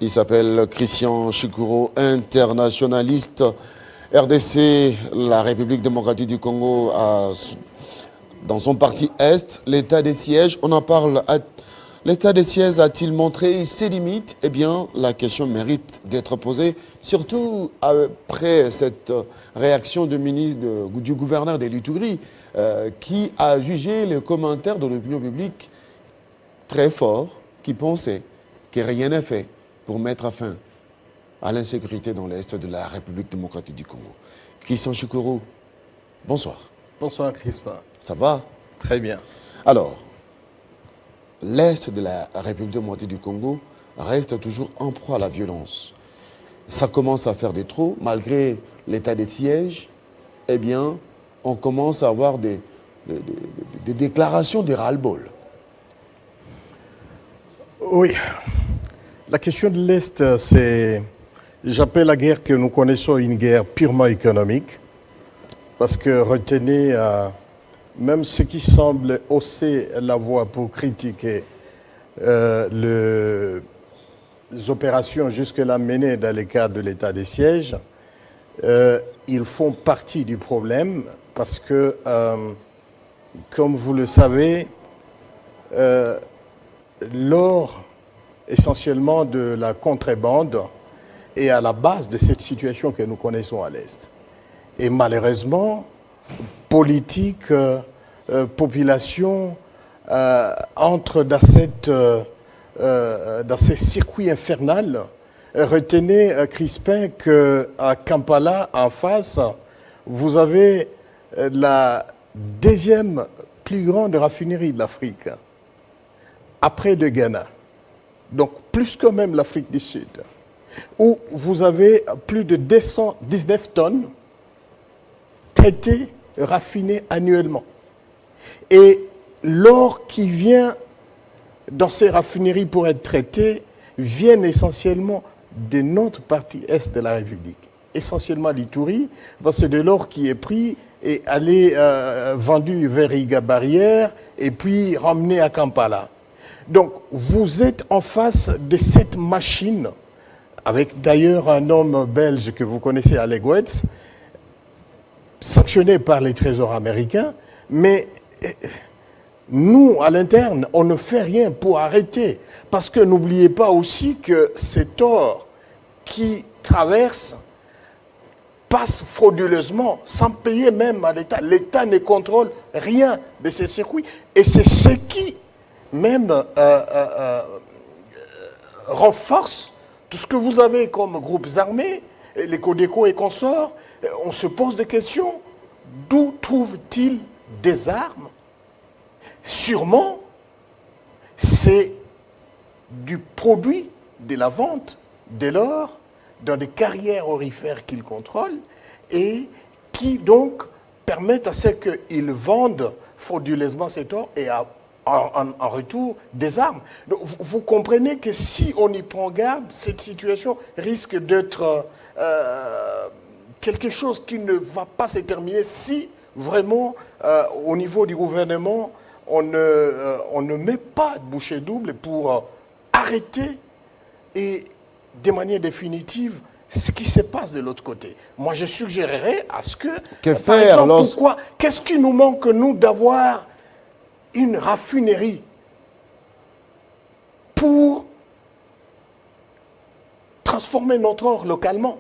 Il s'appelle Christian Chikuru, internationaliste. RDC, la République démocratique du Congo, dans son parti Est, l'état des sièges. On en parle. L'état des sièges a-t-il montré ses limites? Eh bien, la question mérite d'être posée, surtout après cette réaction du gouverneur de l'Ituri, qui a jugé les commentaires de l'opinion publique très forts, qui pensaient que rien n'est fait pour mettre fin à l'insécurité dans l'Est de la République démocratique du Congo. Christian Chikuru, bonsoir. Bonsoir Crispin. Ça va? Très bien. Alors, l'Est de la République démocratique du Congo reste toujours en proie à la violence. Ça commence à faire des trous, malgré l'état des sièges, eh bien, on commence à avoir des déclarations de ras-le-bol. Oui. La question de l'Est, c'est, j'appelle la guerre que nous connaissons une guerre purement économique, parce que retenez, même ce qui semble hausser la voix pour critiquer les opérations jusque-là menées dans le cadre de l'état des sièges, ils font partie du problème, parce que, comme vous le savez, l'or essentiellement de la contrebande est à la base de cette situation que nous connaissons à l'Est. Et malheureusement, politique, population entrent dans ces circuits infernaux. Retenez, Crispin, qu'à Kampala, en face, vous avez la deuxième plus grande raffinerie de l'Afrique, après de Ghana. Donc plus que même l'Afrique du Sud, où vous avez plus de 219 tonnes traitées, raffinées annuellement. Et l'or qui vient dans ces raffineries pour être traité vient essentiellement de notre partie est de la République, essentiellement l'Ituri, parce que c'est de l'or qui est pris et allé vendu vers Iga Barrière et puis ramené à Kampala. Donc, vous êtes en face de cette machine, avec d'ailleurs un homme belge que vous connaissez, Alec Wetz, sanctionné par les trésors américains, mais nous, à l'interne, on ne fait rien pour arrêter. Parce que n'oubliez pas aussi que cet or qui traverse passe frauduleusement, sans payer même à l'État. L'État ne contrôle rien de ces circuits. Et c'est ce qui même renforce tout ce que vous avez comme groupes armés, les Codeco et consorts. On se pose des questions. D'où trouvent-ils des armes? Sûrement, c'est du produit de la vente de l'or dans des carrières aurifères qu'ils contrôlent et qui donc permettent à ce qu'ils vendent frauduleusement cet or et en retour des armes. Donc, vous comprenez que si on y prend garde, cette situation risque d'être quelque chose qui ne va pas se terminer si vraiment au niveau du gouvernement on ne met pas de bouchée double pour arrêter et de manière définitive ce qui se passe de l'autre côté. Moi, je suggérerais à ce que par exemple, qu'est-ce qui nous manque, nous, d'avoir une raffinerie pour transformer notre or localement?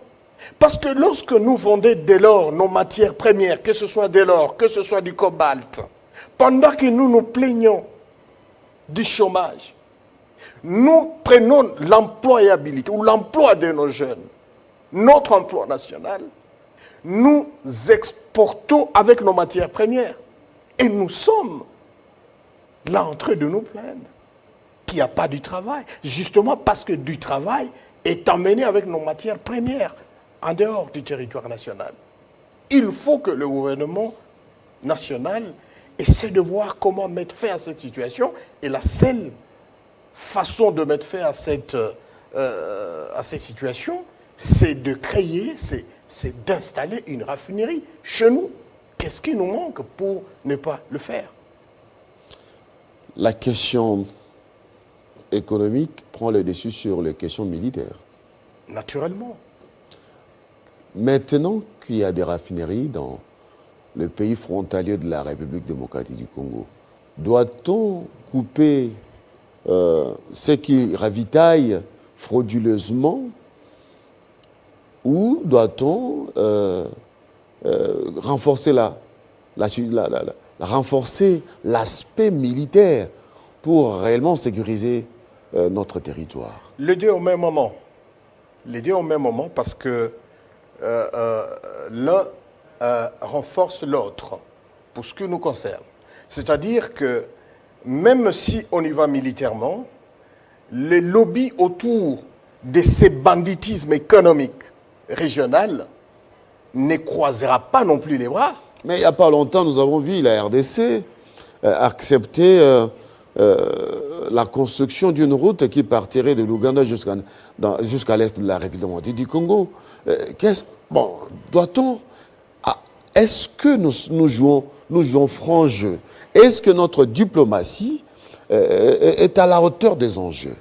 Parce que lorsque nous vendons de l'or, nos matières premières, que ce soit de l'or, que ce soit du cobalt, pendant que nous nous plaignons du chômage, nous prenons l'employabilité ou l'emploi de nos jeunes, notre emploi national, nous exportons avec nos matières premières. Et nous sommes là en train de nous plaindre qu'il n'y a pas du travail. Justement parce que du travail est emmené avec nos matières premières en dehors du territoire national. Il faut que le gouvernement national essaie de voir comment mettre fin à cette situation. Et la seule façon de mettre fin à cette situation, c'est de créer, c'est d'installer une raffinerie chez nous. Qu'est-ce qui nous manque pour ne pas le faire? La question économique prend le dessus sur les questions militaires. Naturellement. Maintenant qu'il y a des raffineries dans le pays frontalier de la République démocratique du Congo, doit-on couper ce qui ravitaille frauduleusement ou doit-on renforcer renforcer l'aspect militaire pour réellement sécuriser notre territoire? Les deux au même moment. Les deux au même moment parce que l'un renforce l'autre pour ce qui nous concerne. C'est-à-dire que même si on y va militairement, les lobbies autour de ces banditismes économiques régionaux ne croisera pas non plus les bras. Mais il n'y a pas longtemps, nous avons vu la RDC accepter la construction d'une route qui partirait de l'Ouganda jusqu'à l'est de la République démocratique du Congo. Doit-on... Est-ce que nous jouons franc jeu? Est-ce que notre diplomatie est à la hauteur des enjeux?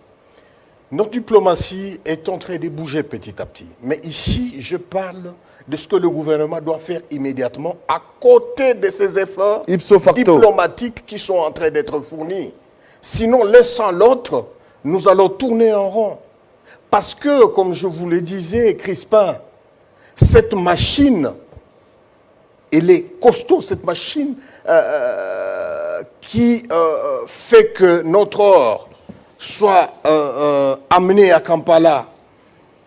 Notre diplomatie est en train de bouger petit à petit. Mais ici, je parle de ce que le gouvernement doit faire immédiatement à côté de ces efforts diplomatiques qui sont en train d'être fournis. Sinon, l'un sans l'autre, nous allons tourner en rond. Parce que, comme je vous le disais, Crispin, cette machine, elle est costaud, cette machine qui fait que notre or soit amené à Kampala,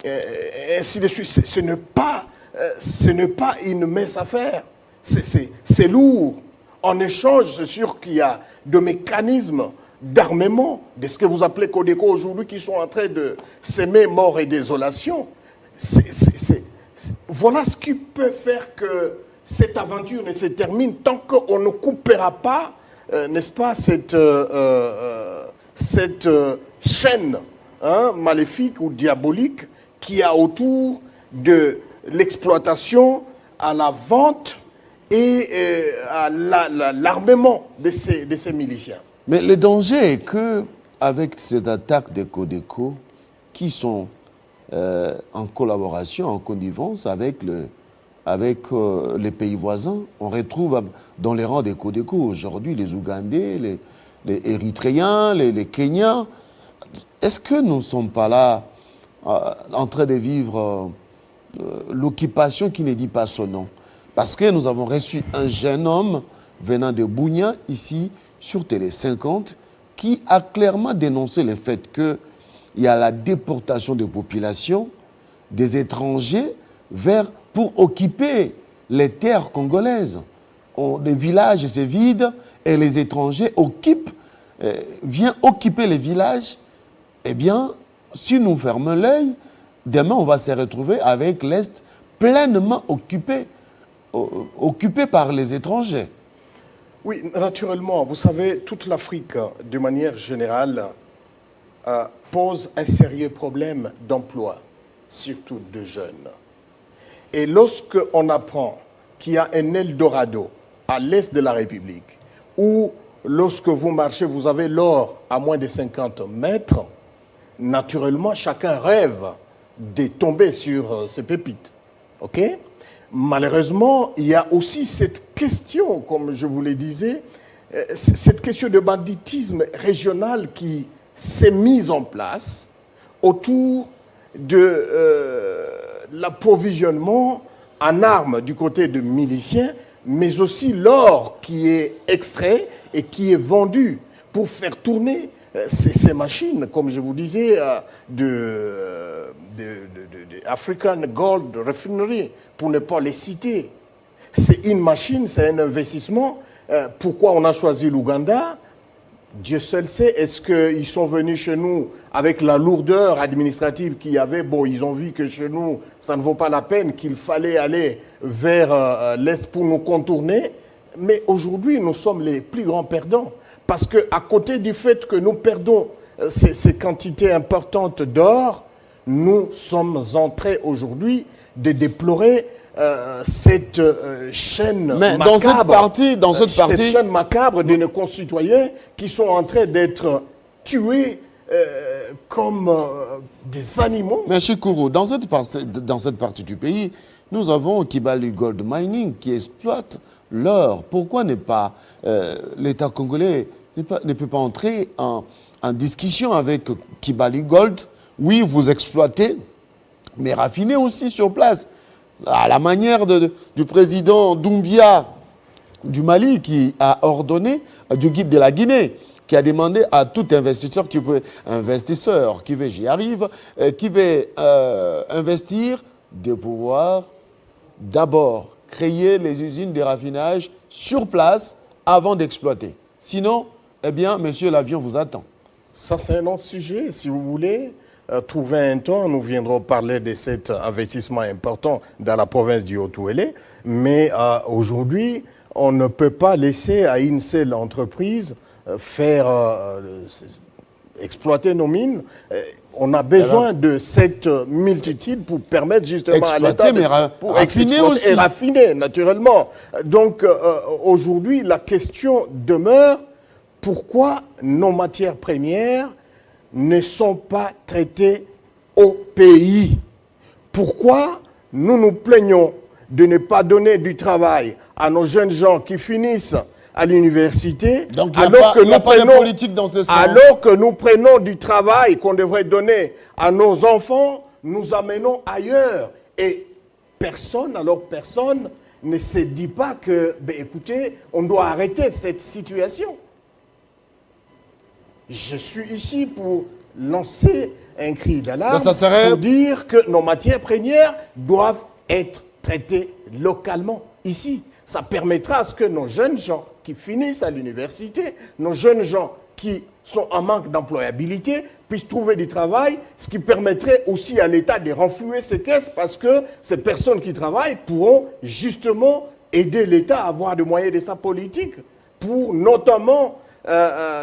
et ainsi de suite. Ce n'est pas une mince affaire. C'est lourd. En échange, c'est sûr qu'il y a des mécanismes d'armement, de ce que vous appelez Codeco aujourd'hui, qui sont en train de s'aimer mort et désolation. Voilà ce qui peut faire que cette aventure ne se termine tant qu'on ne coupera pas, n'est-ce pas, cette chaîne maléfique ou diabolique qui a autour de l'exploitation, à la vente et à l'armement de ces miliciens. Mais le danger est que, avec ces attaques de Codeco, qui sont en collaboration, en connivence avec les pays voisins, on retrouve dans les rangs des Codeco aujourd'hui les Ougandais, les Érythréens, les Kenyans. Est-ce que nous ne sommes pas là en train de vivre l'occupation qui ne dit pas son nom? Parce que nous avons reçu un jeune homme venant de Bunia, ici, sur Télé 50, qui a clairement dénoncé le fait qu'il y a la déportation des populations, des étrangers, pour occuper les terres congolaises. Les villages se vident et les étrangers viennent occuper les villages. Eh bien, si nous fermons l'œil, demain on va se retrouver avec l'Est pleinement occupé par les étrangers. Oui, naturellement. Vous savez, toute l'Afrique, de manière générale, pose un sérieux problème d'emploi, surtout de jeunes. Et lorsqu'on apprend qu'il y a un Eldorado à l'est de la République, où lorsque vous marchez, vous avez l'or à moins de 50 mètres, naturellement, chacun rêve de tomber sur ces pépites. OK? Malheureusement, il y a aussi cette question, comme je vous le disais, cette question de banditisme régional qui s'est mise en place autour de l'approvisionnement en armes du côté de miliciens, mais aussi l'or qui est extrait et qui est vendu pour faire tourner ces machines, comme je vous disais, de African Gold Refinery, pour ne pas les citer. C'est une machine, c'est un investissement. Pourquoi on a choisi l'Ouganda? Dieu seul sait. Est-ce qu'ils sont venus chez nous avec la lourdeur administrative qu'il y avait? Bon, ils ont vu que chez nous, ça ne vaut pas la peine, qu'il fallait aller vers l'Est pour nous contourner. Mais aujourd'hui, nous sommes les plus grands perdants. Parce qu'à côté du fait que nous perdons ces quantités importantes d'or, nous sommes en train aujourd'hui de déplorer cette chaîne macabre. Cette chaîne macabre de nos concitoyens qui sont en train d'être tués comme des animaux. Mais Chikuru, dans cette partie du pays, nous avons Kibali Gold Mining qui exploite l'or. Pourquoi l'État congolais ne peut pas entrer en discussion avec Kibali Gold? Oui, vous exploitez, mais raffinez aussi sur place. À la manière du président Doumbia du Mali qui a ordonné, du guide de la Guinée, qui a demandé à tout investisseur qui veut, j'y arrive, qui veut investir, de pouvoir d'abord créer les usines de raffinage sur place avant d'exploiter. Sinon, eh bien, monsieur, l'avion vous attend. Ça, c'est un autre sujet. Si vous voulez trouver un temps, nous viendrons parler de cet investissement important dans la province du Haut-Ouélé. Mais aujourd'hui, on ne peut pas laisser à une seule entreprise exploiter nos mines. On a besoin de cette multitude pour permettre justement à l'État de raffiner aussi. Et raffiner, naturellement. Donc aujourd'hui, la question demeure, pourquoi nos matières premières ne sont pas traitées au pays? Pourquoi nous nous plaignons de ne pas donner du travail à nos jeunes gens qui finissent à l'université, alors que nous prenons du travail qu'on devrait donner à nos enfants, nous amenons ailleurs. Et personne ne se dit pas que, écoutez, on doit arrêter cette situation. Je suis ici pour lancer un cri d'alarme, pour dire que nos matières premières doivent être traitées localement, ici. Ça permettra à ce que nos jeunes gens qui finissent à l'université, nos jeunes gens qui sont en manque d'employabilité, puissent trouver du travail, ce qui permettrait aussi à l'État de renflouer ses caisses parce que ces personnes qui travaillent pourront justement aider l'État à avoir des moyens de sa politique pour notamment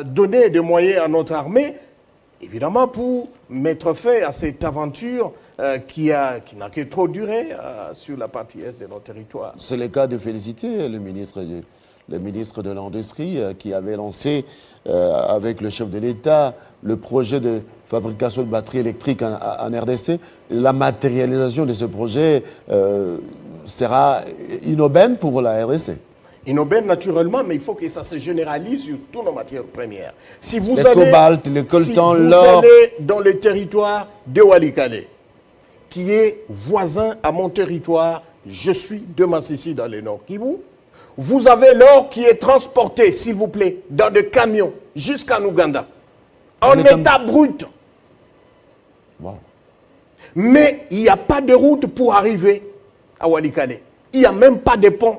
donner des moyens à notre armée, évidemment pour mettre fin à cette aventure qui n'a que trop duré sur la partie est de notre territoire. C'est le cas de féliciter le ministre de l'Industrie qui avait lancé avec le chef de l'État le projet de fabrication de batteries électriques en RDC. La matérialisation de ce projet sera inaubaine pour la RDC. Inaubaine naturellement, mais il faut que ça se généralise sur toutes nos matières premières. Si vous cobalt, le coltan, l'or. Si vous allez dans le territoire de Walikale, qui est voisin à mon territoire, je suis de Massissi dans le Nord Kivu, vous avez l'or qui est transporté, s'il vous plaît, dans des camions jusqu'en Ouganda, en état brut. Wow. Mais il n'y a pas de route pour arriver à Walikale. Il n'y a même pas de pont.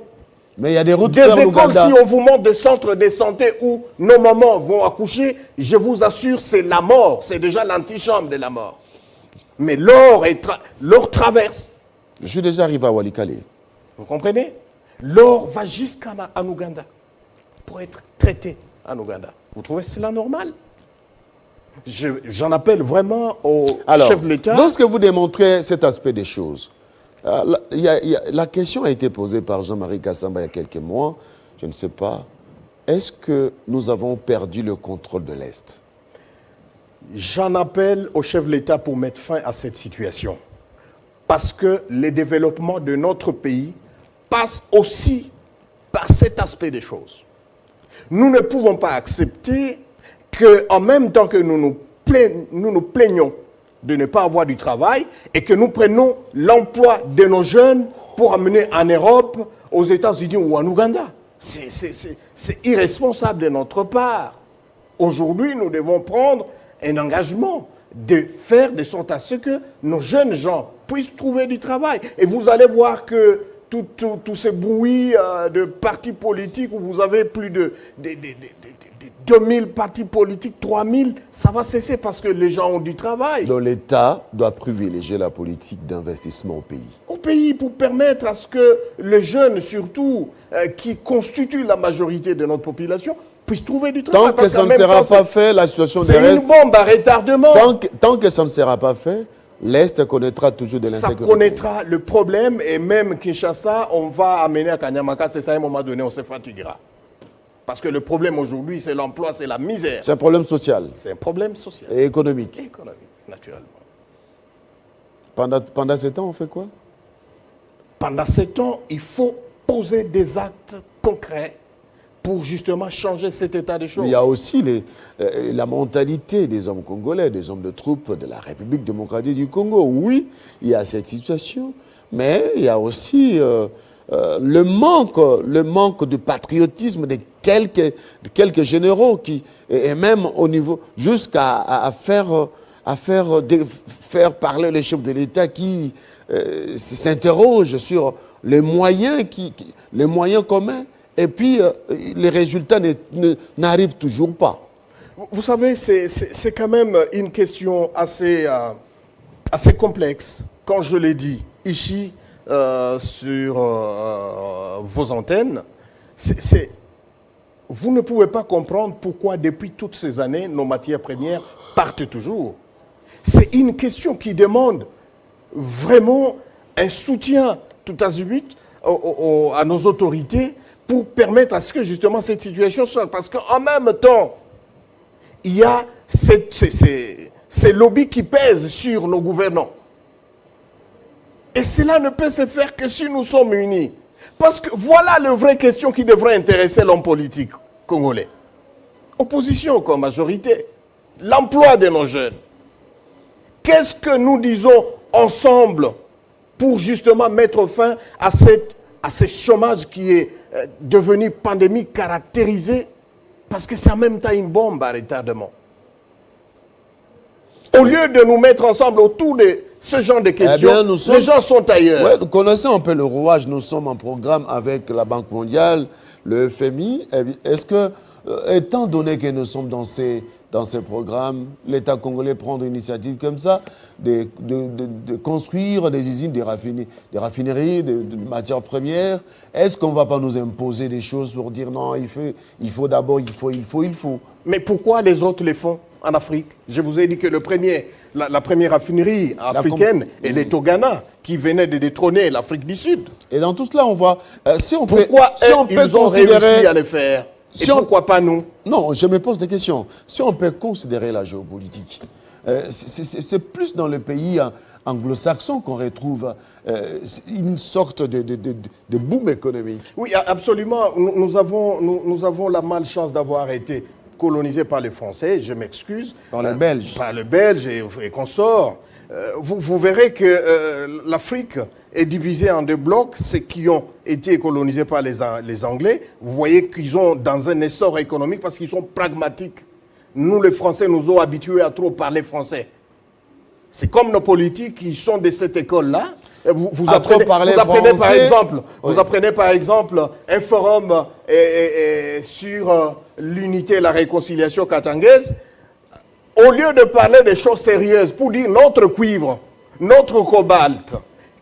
Mais il y a des routes des écoles, Ouganda. Si on vous montre des centres de santé où nos mamans vont accoucher, je vous assure, c'est la mort. C'est déjà l'antichambre de la mort. Mais l'or traverse. Je suis déjà arrivé à Walikale. Vous comprenez? L'or va jusqu'en Ouganda pour être traité en Ouganda. Vous trouvez cela normal? J'en appelle vraiment au chef de l'État. Lorsque vous démontrez cet aspect des choses, la question a été posée par Jean-Marie Kassamba il y a quelques mois, je ne sais pas, est-ce que nous avons perdu le contrôle de l'Est? J'en appelle au chef de l'État pour mettre fin à cette situation. Parce que le développement de notre pays passe aussi par cet aspect des choses. Nous ne pouvons pas accepter qu'en même temps que nous nous plaignons de ne pas avoir du travail et que nous prenons l'emploi de nos jeunes pour amener en Europe, aux États-Unis ou en Ouganda. C'est irresponsable de notre part. Aujourd'hui, nous devons prendre un engagement de faire de sorte à ce que nos jeunes gens puissent trouver du travail. Et vous allez voir que tous ces bruits de partis politiques où vous avez plus de 2000 partis politiques, 3000, ça va cesser parce que les gens ont du travail. Donc l'État doit privilégier la politique d'investissement au pays. Au pays, pour permettre à ce que les jeunes, surtout, qui constituent la majorité de notre population, puissent trouver du travail. Tant que ça ne sera pas fait, la situation des restes... C'est une bombe à retardement. Tant que ça ne sera pas fait, l'Est connaîtra toujours de l'insécurité. Ça connaîtra le problème et même Kinshasa, on va amener à Kanyamaka, c'est ça, à un moment donné, on se fatiguera. Parce que le problème aujourd'hui, c'est l'emploi, c'est la misère. C'est un problème social C'est un problème social. et économique. Et économique, naturellement. Pendant ce temps, on fait quoi? Pendant ce temps, il faut poser des actes concrets pour justement changer cet état de choses. Il y a aussi la mentalité des hommes congolais, des hommes de troupes de la République démocratique du Congo. Oui, il y a cette situation, mais il y a aussi le manque de patriotisme de quelques généraux qui, et même au niveau, jusqu'à faire parler les chefs de l'État qui s'interrogent sur les moyens communs. Et puis, les résultats n'arrivent toujours pas. Vous savez, c'est quand même une question assez complexe. Quand je l'ai dit ici sur vos antennes, vous ne pouvez pas comprendre pourquoi depuis toutes ces années, nos matières premières partent toujours. C'est une question qui demande vraiment un soutien tout azimut à nos autorités pour permettre à ce que justement cette situation soit. Parce qu'en même temps, il y a ces lobbies qui pèsent sur nos gouvernants. Et cela ne peut se faire que si nous sommes unis. Parce que voilà la vraie question qui devrait intéresser l'homme politique congolais. Opposition comme majorité. L'emploi de nos jeunes. Qu'est-ce que nous disons ensemble pour justement mettre fin à ce chômage qui est devenu pandémique caractérisé, parce que c'est en même temps une bombe à retardement. Au lieu de nous mettre ensemble autour de ce genre de questions, les gens sont ailleurs. Ouais, nous connaissons un peu le rouage. Nous sommes en programme avec la Banque mondiale, le FMI. Est-ce que, étant donné que nous sommes dans ces programmes, l'État congolais prend une initiative comme ça, de construire des usines, des raffineries, de matières premières, est-ce qu'on ne va pas nous imposer des choses pour dire non, il faut d'abord, il faut. Mais pourquoi les autres les font en Afrique? Je vous ai dit que la première raffinerie africaine, elle est au Ghana, qui venait de détrôner l'Afrique du Sud. Et dans tout cela, on voit... pourquoi ils ont réussi à le faire? Et pourquoi pas nous? Non, je me pose des questions. Si on peut considérer la géopolitique, c'est plus dans le pays anglo-saxon qu'on retrouve une sorte de boom économique. Oui, absolument. Nous avons la malchance d'avoir été colonisés par les Français, je m'excuse. Par les Belges. Par les Belges et consorts. Vous verrez que l'Afrique est divisée en deux blocs. Ceux qui ont été colonisés par les Anglais, vous voyez qu'ils sont dans un essor économique parce qu'ils sont pragmatiques. Nous, les Français, nous avons habitués à trop parler français. C'est comme nos politiques qui sont de cette école-là. Vous apprenez par exemple un forum sur l'unité et la réconciliation katangaise. Au lieu de parler des choses sérieuses pour dire notre cuivre, notre cobalt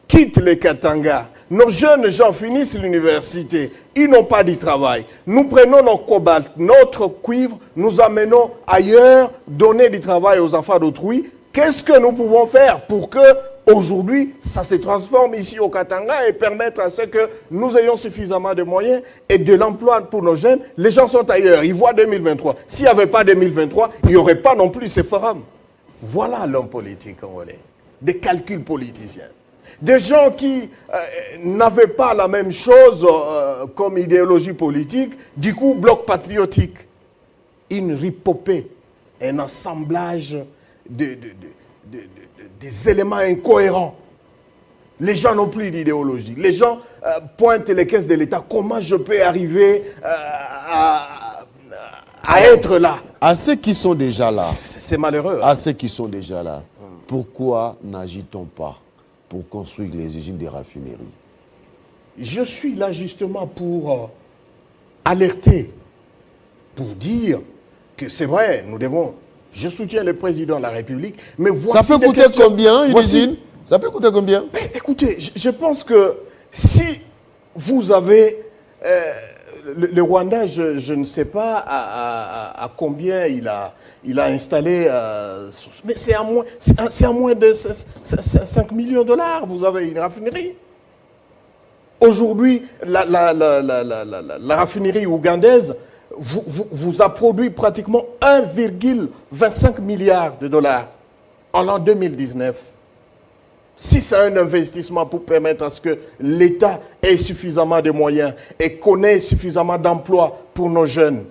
quitte le Katanga, nos jeunes gens finissent l'université, ils n'ont pas de travail. Nous prenons nos cobalt, notre cuivre, nous amenons ailleurs, donner du travail aux enfants d'autrui. Qu'est-ce que nous pouvons faire pour que aujourd'hui ça se transforme ici au Katanga et permettre à ce que nous ayons suffisamment de moyens et de l'emploi pour nos jeunes? Les gens sont ailleurs, ils voient 2023. S'il n'y avait pas 2023, il n'y aurait pas non plus ces forums. Voilà l'homme politique congolais. Des calculs politiciens. Des gens qui n'avaient pas la même chose comme idéologie politique, du coup, bloc patriotique. Une ripopée, un assemblage des éléments incohérents. Les gens n'ont plus d'idéologie. Les gens pointent les caisses de l'État. Comment je peux arriver à être là? À ceux qui sont déjà là. C'est malheureux. À ceux qui sont déjà là. Pourquoi n'agit-on pas pour construire les usines des raffineries? Je suis là justement pour alerter, pour dire que c'est vrai, nous devons... Je soutiens le président de la République, mais voici... Ça peut coûter combien une usine? Ça peut coûter combien? Mais écoutez, je pense que si vous avez... le Rwanda, je ne sais pas à combien il a installé... mais c'est à moins de 5 millions de dollars, vous avez une raffinerie. Aujourd'hui, la raffinerie ougandaise vous a produit pratiquement 1,25 milliard de dollars en l'an 2019. Si c'est un investissement pour permettre à ce que l'État ait suffisamment de moyens et connaisse suffisamment d'emplois pour nos jeunes,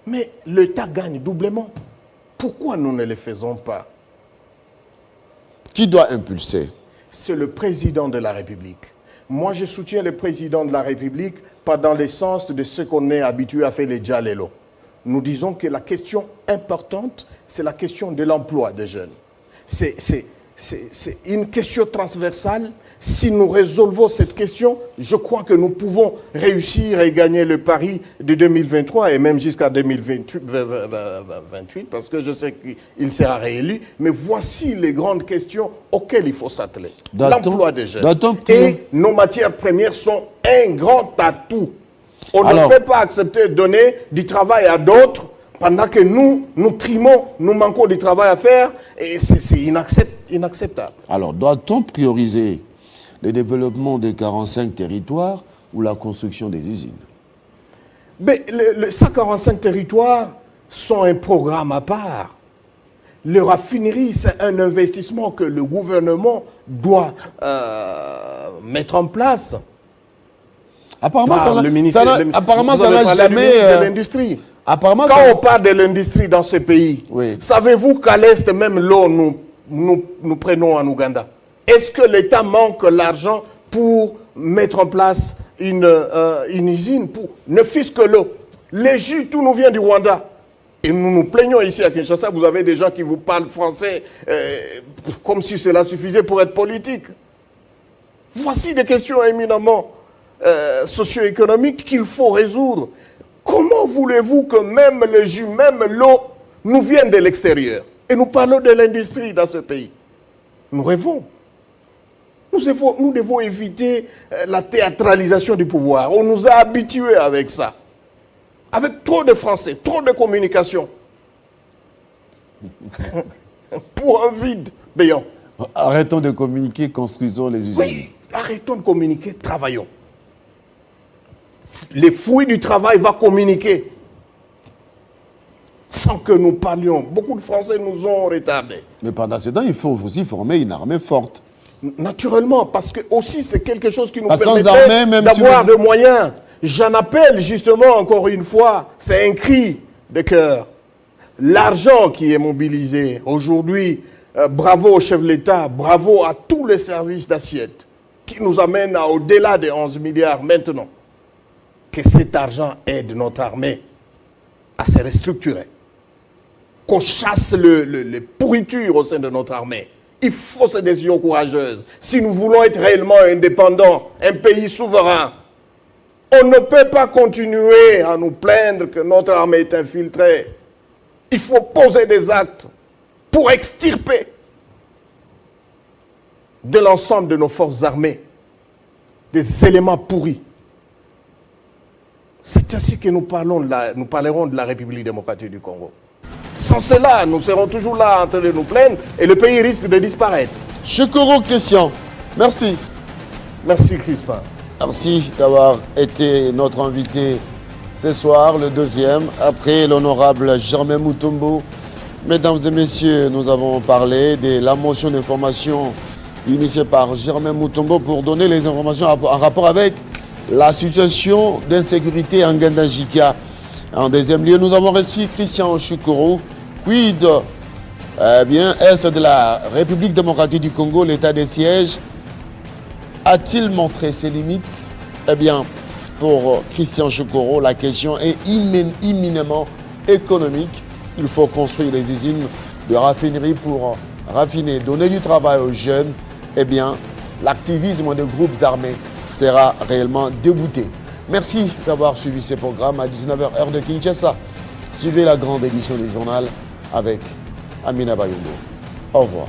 mais l'État gagne doublement. Pourquoi nous ne le faisons pas? Qui doit impulser? C'est le président de la République. Moi, je soutiens le président de la République, pas dans le sens de ce qu'on est habitué à faire les Djalelo. Nous disons que la question importante, c'est la question de l'emploi des jeunes. C'est une question transversale. Si nous résolvons cette question, je crois que nous pouvons réussir et gagner le pari de 2023 et même jusqu'à 2028, parce que je sais qu'il sera réélu. Mais voici les grandes questions auxquelles il faut s'atteler. L'emploi des jeunes. Et nos matières premières sont un grand atout. On ne peut pas accepter de donner du travail à d'autres pendant que nous trimons, nous manquons du travail à faire, et c'est inacceptable. Alors, doit-on prioriser le développement des 45 territoires ou la construction des usines? Mais ces 45 territoires sont un programme à part. Les raffineries, c'est un investissement que le gouvernement doit mettre en place. Apparemment, ça n'a jamais... de l'industrie. Quand on parle de l'industrie dans ce pays, savez-vous qu'à l'Est, même l'eau, nous prenons en Ouganda? Est-ce que l'État manque l'argent pour mettre en place une usine pour ne fût-ce que l'eau? Les jus, tout nous vient du Rwanda. Et nous nous plaignons ici à Kinshasa, vous avez des gens qui vous parlent français comme si cela suffisait pour être politique. Voici des questions éminemment socio-économiques qu'il faut résoudre. Comment voulez-vous que même le jus, même l'eau, nous viennent de l'extérieur? Et nous parlons de l'industrie dans ce pays. Nous rêvons. Nous devons éviter la théâtralisation du pouvoir. On nous a habitués avec ça. Avec trop de français, trop de communication. Pour un vide béant. Arrêtons de communiquer, construisons les usines. Oui, arrêtons de communiquer, travaillons. Les fruits du travail vont communiquer. Sans que nous parlions. Beaucoup de Français nous ont retardés. Mais pendant ce temps, il faut aussi former une armée forte. Naturellement, parce que aussi c'est quelque chose qui nous permet d'avoir des moyens. J'en appelle justement encore une fois, c'est un cri de cœur. L'argent qui est mobilisé aujourd'hui, bravo au chef de l'État, bravo à tous les services d'assiette qui nous amènent à au-delà des 11 milliards maintenant. Que cet argent aide notre armée à se restructurer. Qu'on chasse les pourritures au sein de notre armée. Il faut ces décisions courageuses. Si nous voulons être réellement indépendants, un pays souverain, on ne peut pas continuer à nous plaindre que notre armée est infiltrée. Il faut poser des actes pour extirper de l'ensemble de nos forces armées des éléments pourris. C'est ainsi que nous parlerons de la République démocratique du Congo. Sans cela, nous serons toujours là en train de nous plaindre et le pays risque de disparaître. Chekoro Christian, merci. Merci Crispin. Merci d'avoir été notre invité ce soir, le deuxième, après l'honorable Germain Mutombo. Mesdames et messieurs, nous avons parlé de la motion d'information initiée par Germain Mutombo pour donner les informations en rapport avec la situation d'insécurité en Ngandajika. En deuxième lieu, nous avons reçu Christian Chekoro, quid est de la République démocratique du Congo, l'état des sièges. A-t-il montré ses limites? Eh bien, pour Christian Chekoro, la question est imminemment économique. Il faut construire les usines de raffinerie pour raffiner, donner du travail aux jeunes. Eh bien, l'activisme des groupes armés sera réellement débouté. Merci d'avoir suivi ce programme à 19h heure de Kinshasa. Suivez la grande édition du journal avec Amina Bayongo. Au revoir.